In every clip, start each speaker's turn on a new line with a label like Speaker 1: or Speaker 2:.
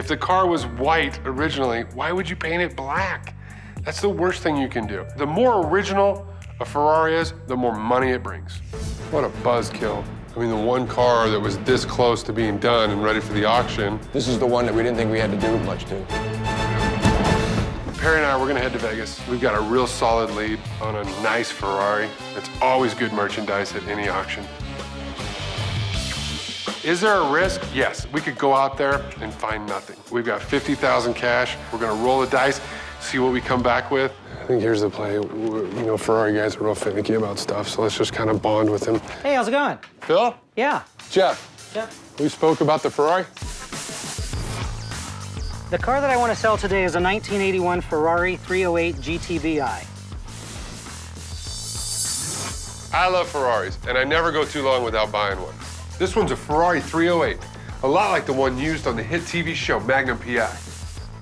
Speaker 1: If the car was white originally, why would you paint it black? That's the worst thing you can do. The more original a Ferrari is, the more money it brings. What a buzzkill. I mean, the one car that was this close to being done and ready for the auction.
Speaker 2: This is the one that we didn't think we had to do much to.
Speaker 1: Perry and I, we're gonna head to Vegas. We've got a real solid lead on a nice Ferrari. It's always good merchandise at any auction. Is there a risk? Yes, we could go out there and find nothing. We've got 50,000 cash. We're gonna roll the dice, see what we come back with. I think here's the play. You know, Ferrari guys are real finicky about stuff, so let's just kind of bond with them.
Speaker 3: Hey, how's it going?
Speaker 1: Phil?
Speaker 3: Yeah.
Speaker 1: Jeff?
Speaker 3: Jeff.
Speaker 1: We spoke about the Ferrari?
Speaker 3: The car that I want to sell today is a 1981 Ferrari 308 GTBI.
Speaker 1: I love Ferraris, and I never go too long without buying one. This one's a Ferrari 308, a lot like the one used on the hit TV show Magnum PI.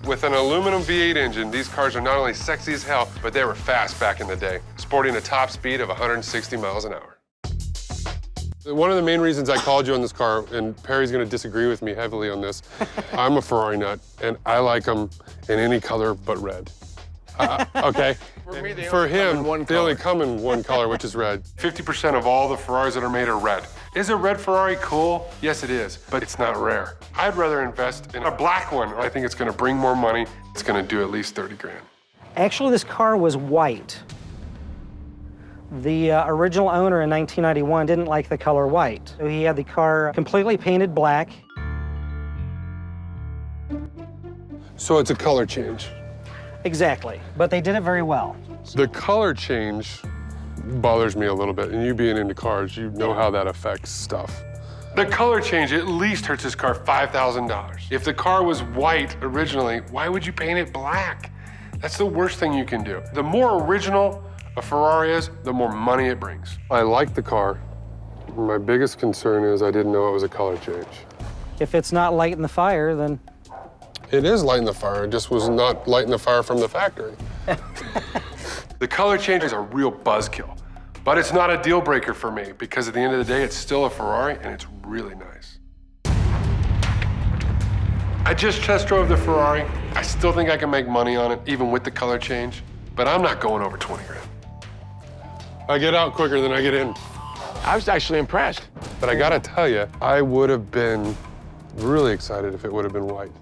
Speaker 1: With an aluminum V8 engine, these cars are not only sexy as hell, but they were fast back in the day, sporting a top speed of 160 miles an hour. One of the main reasons I called you on this car, and Perry's gonna disagree with me heavily on this, I'm a Ferrari nut, and I like them in any color but red. Okay? For him, they only come in one color, which is red. 50% of all the Ferraris that are made are red. Is a red Ferrari cool? Yes, it is, but it's not rare. I'd rather invest in a black one. I think it's gonna bring more money. It's gonna do at least 30 grand.
Speaker 3: Actually, this car was white. The original owner in 1991 didn't like the color white. So he had the car completely painted black.
Speaker 1: So it's a color change.
Speaker 3: Exactly, but they did it very well.
Speaker 1: The color change bothers me a little bit, and you being into cars, you know how that affects stuff. The color change at least hurts this car $5,000. If the car was white originally, why would you paint it black? That's the worst thing you can do. The more original a Ferrari is, the more money it brings. I like the car. My biggest concern is I didn't know it was a color change.
Speaker 3: If it's not lighting the fire, then...
Speaker 1: It is lighting the fire, it just was not lighting the fire from the factory. The color change is a real buzzkill, but it's not a deal breaker for me because at the end of the day, it's still a Ferrari and it's really nice. I just test drove the Ferrari. I still think I can make money on it, even with the color change, but I'm not going over 20 grand. I get out quicker than I get in.
Speaker 2: I was actually impressed.
Speaker 1: But I gotta tell you, I would have been really excited if it would have been white.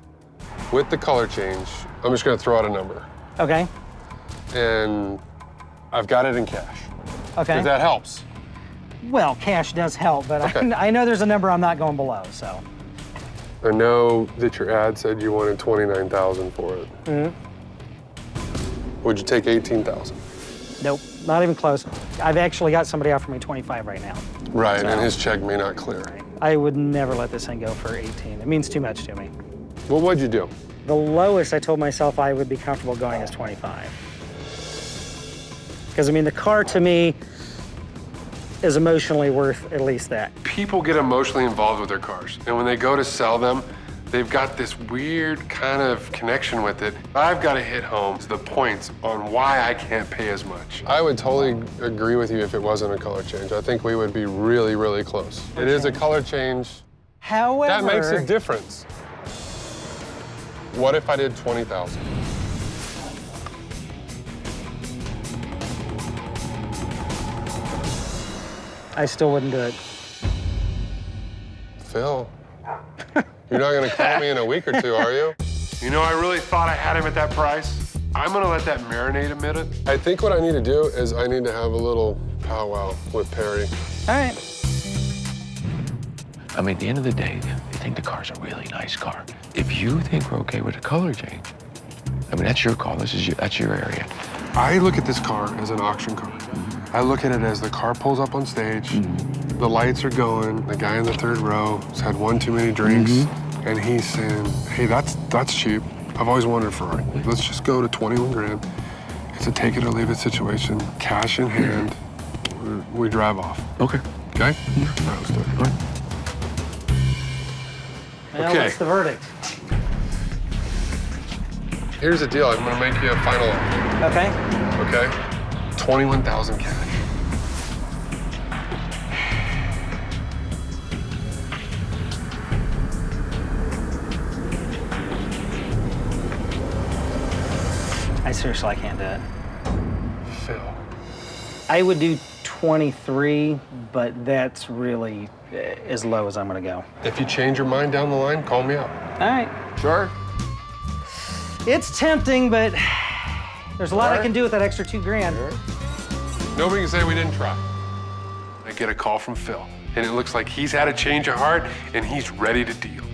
Speaker 1: With the color change, I'm just gonna throw out a number.
Speaker 3: Okay.
Speaker 1: And I've got it in cash.
Speaker 3: Okay.
Speaker 1: If that helps.
Speaker 3: Well, cash does help, but
Speaker 1: Okay.
Speaker 3: I know there's a number I'm not going below, so.
Speaker 1: I know that your ad said you wanted $29,000 for it.
Speaker 3: Mm-hmm.
Speaker 1: Would you take 18,000?
Speaker 3: Nope, not even close. I've actually got somebody offering me 25 right now.
Speaker 1: Right,
Speaker 3: So-
Speaker 1: and his check may not clear.
Speaker 3: I would never let this thing go for 18. It means too much to me.
Speaker 1: Well, what'd you do?
Speaker 3: The lowest I told myself I would be comfortable going is 25. Because, I mean, the car to me is emotionally worth at least that.
Speaker 1: People get emotionally involved with their cars, and when they go to sell them, they've got this weird kind of connection with it. I've got to hit home the points on why I can't pay as much. I would totally agree with you if it wasn't a color change. I think we would be really, really close. It is a color change.
Speaker 3: However...
Speaker 1: That makes a difference. What if I did 20,000?
Speaker 3: I still wouldn't do it.
Speaker 1: Phil, you're not gonna call me in a week or two, are you? You know, I really thought I had him at that price. I'm gonna let that marinate a minute. I think what I need to do is I need to have a little powwow with Perry.
Speaker 3: All right.
Speaker 2: I mean, at the end of the day, they think the car's a really nice car. If you think we're okay with a color change, I mean, that's your call. That's your area.
Speaker 1: I look at this car as an auction car. I look at it as the car pulls up on stage, the lights are going, the guy in the third row has had one too many drinks, and he's saying, hey, that's cheap. I've always wanted a Ferrari. Let's just go to 21 grand. It's a take it or leave it situation, cash in hand, we drive off.
Speaker 2: Okay.
Speaker 1: Okay? All right, let's do it.
Speaker 2: All right.
Speaker 3: Well,
Speaker 1: Okay.
Speaker 3: what's the verdict?
Speaker 1: Here's the deal. I'm gonna make you a final offer.
Speaker 3: Okay.
Speaker 1: Okay? 21,000 cash.
Speaker 3: I can't do it.
Speaker 1: Phil.
Speaker 3: I would do 23, but that's really as low as I'm gonna go.
Speaker 1: If you change your mind down the line, call me up.
Speaker 3: All right.
Speaker 2: Sure.
Speaker 3: It's tempting, but there's a lot I can do with that extra $2,000.
Speaker 1: Nobody can say we didn't try. I get a call from Phil, and it looks like he's had a change of heart, and he's ready to deal.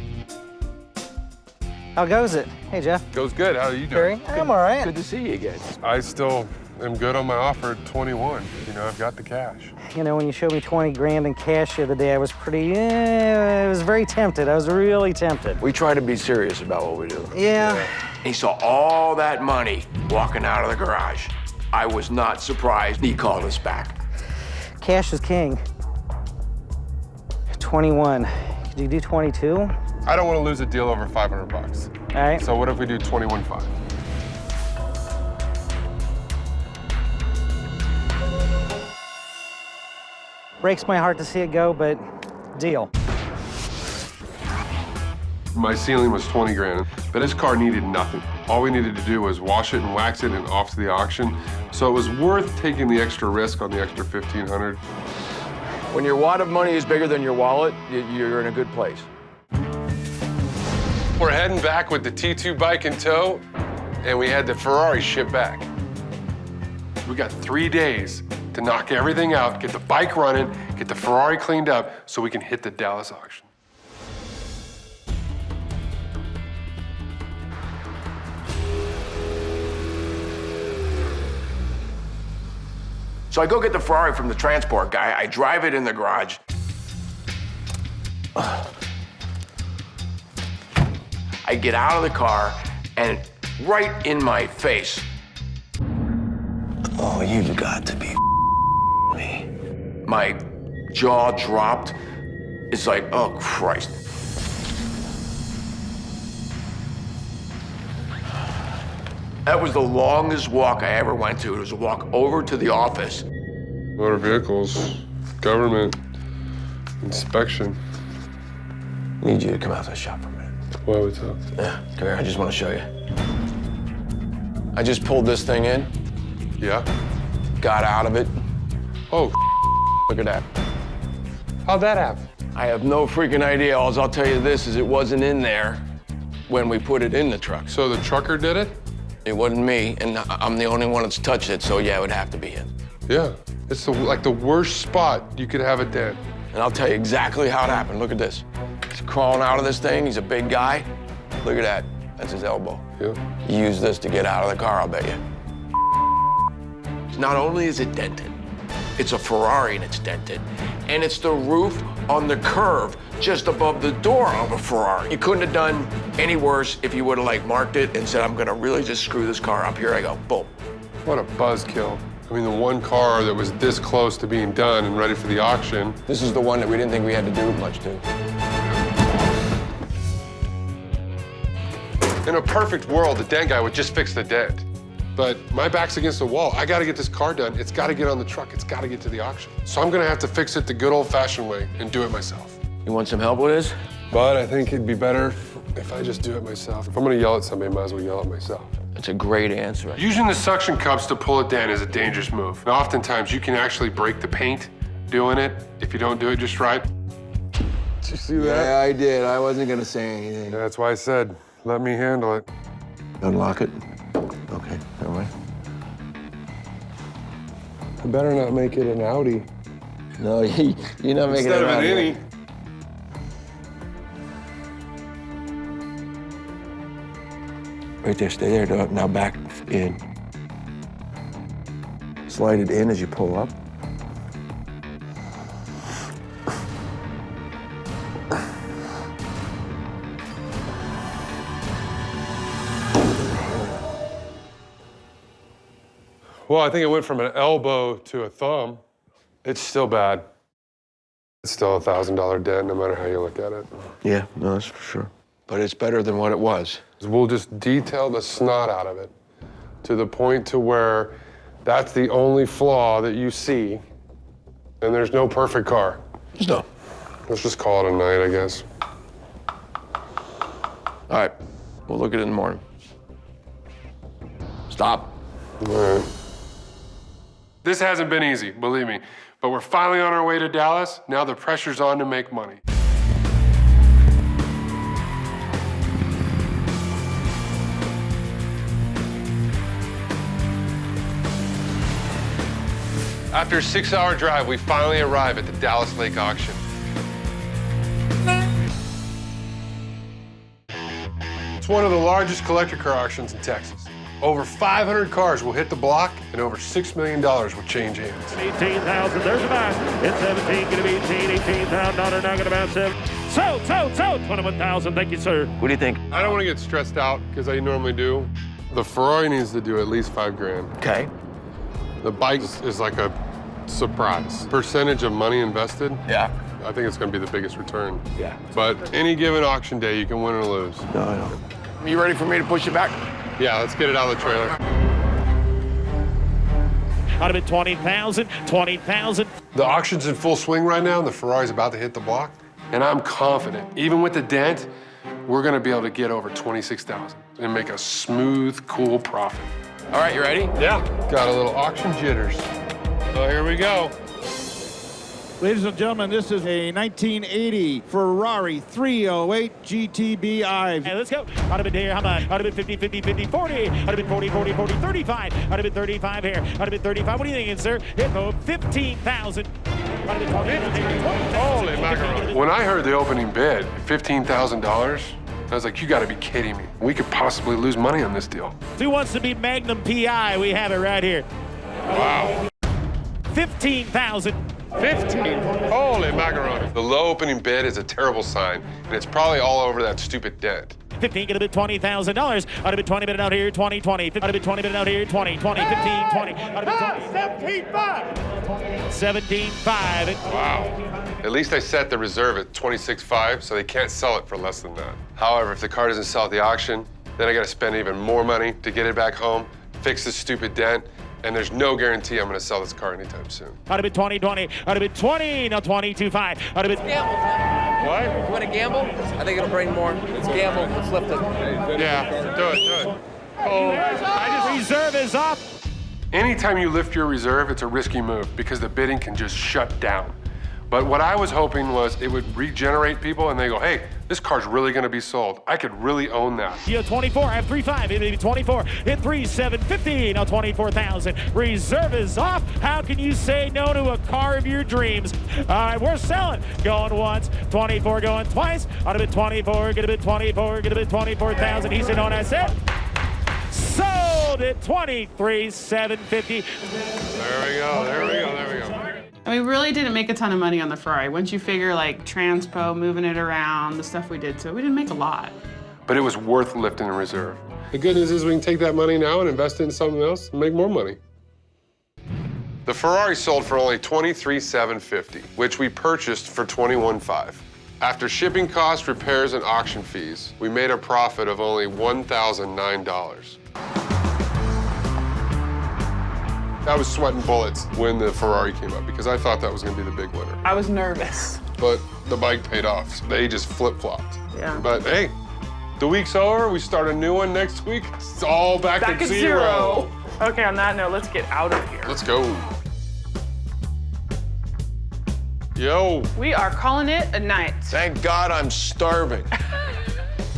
Speaker 3: How goes it? Hey, Jeff.
Speaker 1: Goes good. How are you
Speaker 3: Barry?
Speaker 1: doing?
Speaker 3: I'm all right.
Speaker 2: Good to see you again.
Speaker 1: I still am good on my offer at 21. You know, I've got the cash.
Speaker 3: You know, when you showed me 20 grand in cash the other day, I was I was very tempted. I was really tempted.
Speaker 2: We try to be serious about what we do.
Speaker 3: Yeah.
Speaker 2: He saw all that money walking out of the garage. I was not surprised he called us back.
Speaker 3: Cash is king. 21. Could you do 22?
Speaker 1: I don't want to lose a deal over 500 bucks.
Speaker 3: All right.
Speaker 1: So what if we do 21.5?
Speaker 3: Breaks my heart to see it go, but deal.
Speaker 1: My ceiling was 20 grand, but his car needed nothing. All we needed to do was wash it and wax it and off to the auction. So it was worth taking the extra risk on the extra 1,500.
Speaker 2: When your wad of money is bigger than your wallet, you're in a good place.
Speaker 1: We're heading back with the T2 bike in tow, and we had the Ferrari shipped back. We got 3 days to knock everything out, get the bike running, get the Ferrari cleaned up, so we can hit the Dallas auction.
Speaker 2: So I go get the Ferrari from the transport guy. I drive it in the garage. I get out of the car, and right in my face. Oh, you've got to be me. My jaw dropped. It's like, oh, Christ. That was the longest walk I ever went to. It was a walk over to the office.
Speaker 1: Motor vehicles, government, inspection.
Speaker 2: I need you to come out to the shop for a minute.
Speaker 1: Why we talk?
Speaker 2: Yeah, come here. I just want to show you. I just pulled this thing in,
Speaker 1: Yeah?
Speaker 2: got out of it.
Speaker 1: Oh,
Speaker 2: Look at that.
Speaker 1: how'd that happen?
Speaker 2: I have no freaking idea. All I'll tell you this is it wasn't in there when we put it in the truck.
Speaker 1: So the trucker did it?
Speaker 2: It wasn't me, and I'm the only one that's touched it, so yeah, it would have to be him.
Speaker 1: Yeah. It's like the worst spot you could have a dent.
Speaker 2: And I'll tell you exactly how it happened. Look at this. He's crawling out of this thing. He's a big guy. Look at that. That's his elbow.
Speaker 1: Yeah.
Speaker 2: He used this to get out of the car, I'll bet you. Not only is it dented, it's a Ferrari and it's dented, and it's the roof on the curve just above the door of a Ferrari. You couldn't have done any worse if you would have like marked it and said, I'm gonna really just screw this car up. Here I go, boom.
Speaker 1: What a buzzkill. I mean, the one car that was this close to being done and ready for the auction.
Speaker 2: This is the one that we didn't think we had to do much to.
Speaker 1: In a perfect world, the dent guy would just fix the dent. But my back's against the wall. I gotta get this car done. It's gotta get on the truck. It's gotta get to the auction. So I'm gonna have to fix it the good old-fashioned way and do it myself.
Speaker 2: You want some help with this?
Speaker 1: But I think it'd be better if I just do it myself. If I'm gonna yell at somebody, I might as well yell at myself.
Speaker 2: That's a great answer.
Speaker 1: Using the suction cups to pull it down is a dangerous move. And oftentimes, you can actually break the paint doing it if you don't do it just right. Did you see that?
Speaker 2: Yeah, I did. I wasn't gonna say anything.
Speaker 1: Yeah, that's why I said, let me handle it.
Speaker 2: Unlock it. Okay, never mind.
Speaker 1: I better not make it an Audi.
Speaker 2: No, you're not making
Speaker 1: Instead
Speaker 2: it
Speaker 1: of an
Speaker 2: out
Speaker 1: innie.
Speaker 2: yet. Right there, stay there. Now back in. Slide it in as you pull up.
Speaker 1: Well, I think it went from an elbow to a thumb. It's still bad. It's still a $1,000 dent, no matter how you look at it.
Speaker 2: Yeah, no, that's for sure. But it's better than what it was.
Speaker 1: We'll just detail the snot out of it to the point to where that's the only flaw that you see, and there's no perfect car.
Speaker 2: No.
Speaker 1: Let's just call it a night, I guess.
Speaker 2: All right, we'll look at it in the morning. Stop.
Speaker 1: This hasn't been easy, believe me, but we're finally on our way to Dallas. Now the pressure's on to make money. After a 6-hour drive, we finally arrive at the Dallas Lake auction. It's one of the largest collector car auctions in Texas. Over 500 cars will hit the block, and over $6 million will change hands.
Speaker 4: 18,000, there's a buy. It's 17, gonna be 18,000, now gonna bounce 7. Sold, 21,000, thank you, sir.
Speaker 2: What do you think?
Speaker 1: I don't want to get stressed out, because I normally do. The Ferrari needs to do at least $5,000.
Speaker 2: Okay.
Speaker 1: The bike is like a surprise. Percentage of money invested,
Speaker 2: Yeah.
Speaker 1: I think it's gonna be the biggest return.
Speaker 2: Yeah.
Speaker 1: But any given auction day, you can win or lose.
Speaker 2: No, I know. You ready for me to push it back?
Speaker 1: Yeah, let's get it out of the trailer.
Speaker 4: I'd have been 20,000, 20,000.
Speaker 1: The auction's in full swing right now, and the Ferrari's about to hit the block. And I'm confident, even with the dent, we're gonna be able to get over 26,000 and make a smooth, cool profit.
Speaker 2: All right, you ready?
Speaker 1: Yeah. Got a little auction jitters. So here we go.
Speaker 5: Ladies and gentlemen, this is a 1980 Ferrari 308 GTBI.
Speaker 4: Hey, let's go. I'd have been here, how much? I'd have been 50, 50, 50, 40. I'd have been 40, 40, 40, 35. I'd have been 35 here. I'd have been 35. What are you thinking, sir? Hit home, 15,000. I'd have been 20.
Speaker 1: Holy macaroni. When I heard the opening bid, $15,000, I was like, you gotta be kidding me. We could possibly lose money on this deal.
Speaker 4: Who wants to be Magnum PI? We have it right here.
Speaker 1: Wow.
Speaker 4: 15,000.
Speaker 1: 15? Holy macaroni. The low opening bid is a terrible sign, and it's probably all over that stupid dent.
Speaker 4: 15 could have been $20,000. I'd have been 20 minute out here, 20, 20. I'd have been 20 minute out here, 20, 20, 15, 20. I'd have been 20. 17.5.
Speaker 1: Wow. At least I set the reserve at 26.5, so they can't sell it for less than that. However, if the car doesn't sell at the auction, then I gotta spend even more money to get it back home, fix this stupid dent, and there's no guarantee I'm gonna sell this car anytime soon.
Speaker 4: I'd have been 20, 20. I'd have been 20, now 22.5. I'd have been...
Speaker 6: Gamble, Tom.
Speaker 1: What?
Speaker 6: You want to gamble? I think it'll bring more. Let's gamble. Let's flip it.
Speaker 1: Yeah, do it. Oh,
Speaker 4: Reserve is off.
Speaker 1: anytime you lift your reserve, it's a risky move because the bidding can just shut down. But what I was hoping was it would regenerate people and they go, hey, this car's really gonna be sold. I could really own that.
Speaker 4: You have 24, I have 3.5, it'll be 24, hit 3.750, now 24,000. Reserve is off. How can you say no to a car of your dreams? All right, we're selling. Going once, 24 going twice. I'd have been 24, gonna be 24, gonna be 24,000. He said no, and I said, sold at 23,750.
Speaker 1: There we go.
Speaker 7: I mean, we really didn't make a ton of money on the Ferrari. Once you figure like transpo, moving it around, the stuff we did, so we didn't make a lot.
Speaker 1: But it was worth lifting in reserve. The good news is we can take that money now and invest it in something else and make more money. The Ferrari sold for only $23,750, which we purchased for $21,500. After shipping costs, repairs, and auction fees, we made a profit of only $1,009. I was sweating bullets when the Ferrari came up because I thought that was gonna be the big winner.
Speaker 7: I was nervous.
Speaker 1: But the bike paid off, so they just flip-flopped.
Speaker 7: Yeah.
Speaker 1: But hey, the week's over, we start a new one next week. It's all back at zero.
Speaker 7: Okay, on that note, let's get out of here.
Speaker 1: Let's go. Yo.
Speaker 7: We are calling it a night.
Speaker 2: Thank God I'm starving.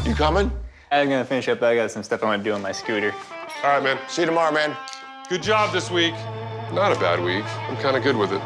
Speaker 2: You coming?
Speaker 8: I'm gonna finish up. I got some stuff I want to do on my scooter.
Speaker 1: All right, man.
Speaker 2: See you tomorrow, man.
Speaker 1: Good job this week. Not a bad week. I'm kind of good with it.